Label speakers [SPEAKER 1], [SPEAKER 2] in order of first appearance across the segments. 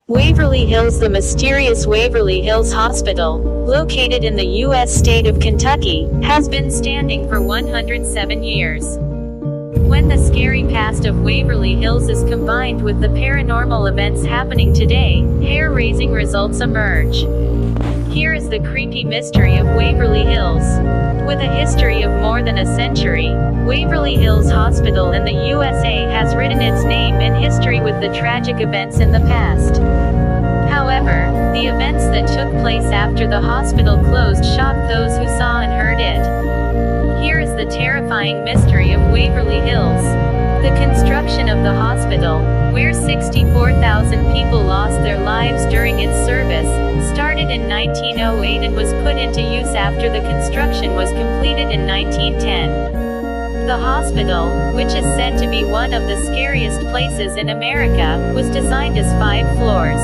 [SPEAKER 1] Waverly Hills. The mysterious Waverly Hills Hospital, located in the U.S. state of Kentucky, has been standing for 107 years. When the scary past of Waverly Hills is combined with the paranormal events happening today, hair-raising results emerge. Here is the creepy mystery of Waverly Hills. With a history of more than a century, Waverly Hills Hospital in the USA has written its name in history with the tragic events in the past. However, the events that took place after the hospital closed shocked those who saw and heard it. Here is the terrifying mystery of Waverly Hills. The construction of the hospital, where 64,000 people lost their lives during its service, started in 1908 and was put into use after the construction was completed in 1910. The hospital, which is said to be one of the scariest places in America, was designed as 5 floors.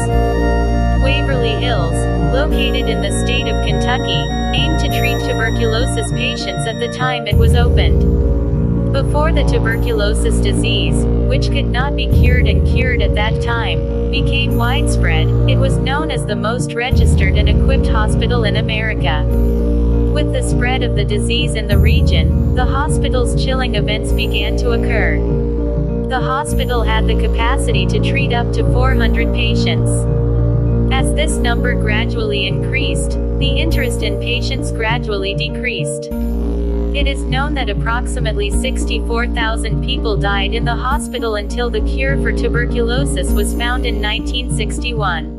[SPEAKER 1] Waverly Hills, located in the state of Kentucky, aimed to treat tuberculosis patients at the time it was opened. Before the tuberculosis disease, which could not be cured at that time, became widespread, it was known as the most registered and equipped hospital in America. With the spread of the disease in the region, the hospital's chilling events began to occur. The hospital had the capacity to treat up to 400 patients. As this number gradually increased, the interest in patients gradually decreased. It is known that approximately 64,000 people died in the hospital until the cure for tuberculosis was found in 1961.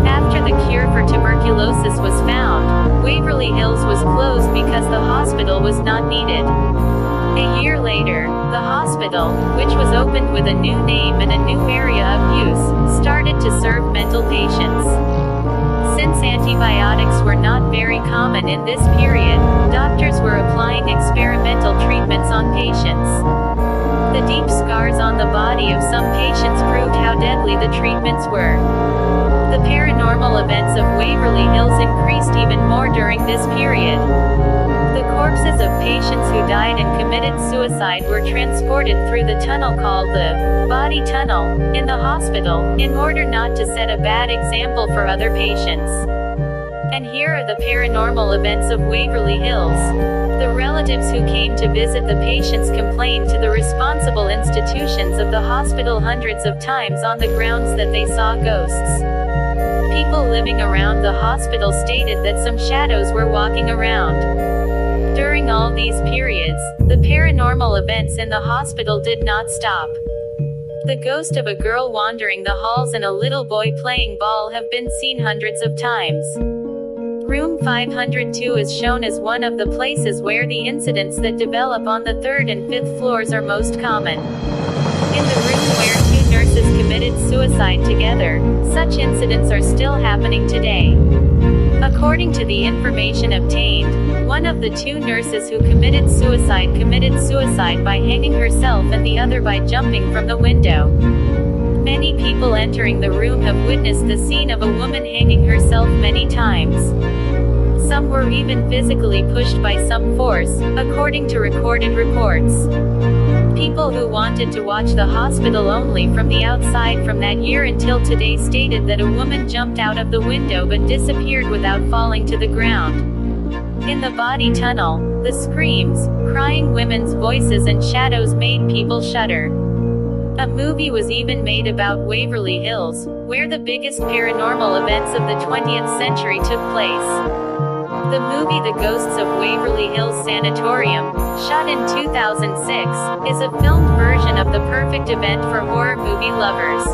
[SPEAKER 1] After the cure for tuberculosis was found, Waverly Hills was closed because the hospital was not needed. A year later, the hospital, which was opened with a new name and a new area of use, started to serve mental patients. Since antibiotics were not very common in this period, doctors were applying experimental treatments on patients. The deep scars on the body of some patients proved how deadly the treatments were. The paranormal events of Waverly Hills increased even more during this period. The corpses of patients who died and committed suicide were transported through the tunnel called the body tunnel in the hospital, in order not to set a bad example for other patients. And here are the paranormal events of Waverly Hills. The relatives who came to visit the patients complained to the responsible institutions of the hospital hundreds of times on the grounds that they saw ghosts. People living around the hospital stated that some shadows were walking around. During all these periods, the paranormal events in the hospital did not stop. The ghost of a girl wandering the halls and a little boy playing ball have been seen hundreds of times. Room 502 is shown as one of the places where the incidents that develop on the 3rd and 5th floors are most common. In the room where 2 nurses committed suicide together, such incidents are still happening today. According to the information obtained, one of the 2 nurses who committed suicide by hanging herself and the other by jumping from the window. Many people entering the room have witnessed the scene of a woman hanging herself many times. Some were even physically pushed by some force, according to recorded reports. People who wanted to watch the hospital only from the outside from that year until today stated that a woman jumped out of the window but disappeared without falling to the ground. In the body tunnel, the screams, crying women's voices and shadows made people shudder. A movie was even made about Waverly Hills, where the biggest paranormal events of the 20th century took place. The movie The Ghosts of Waverly Hills Sanatorium, shot in 2006, is a filmed version of the perfect event for horror movie lovers.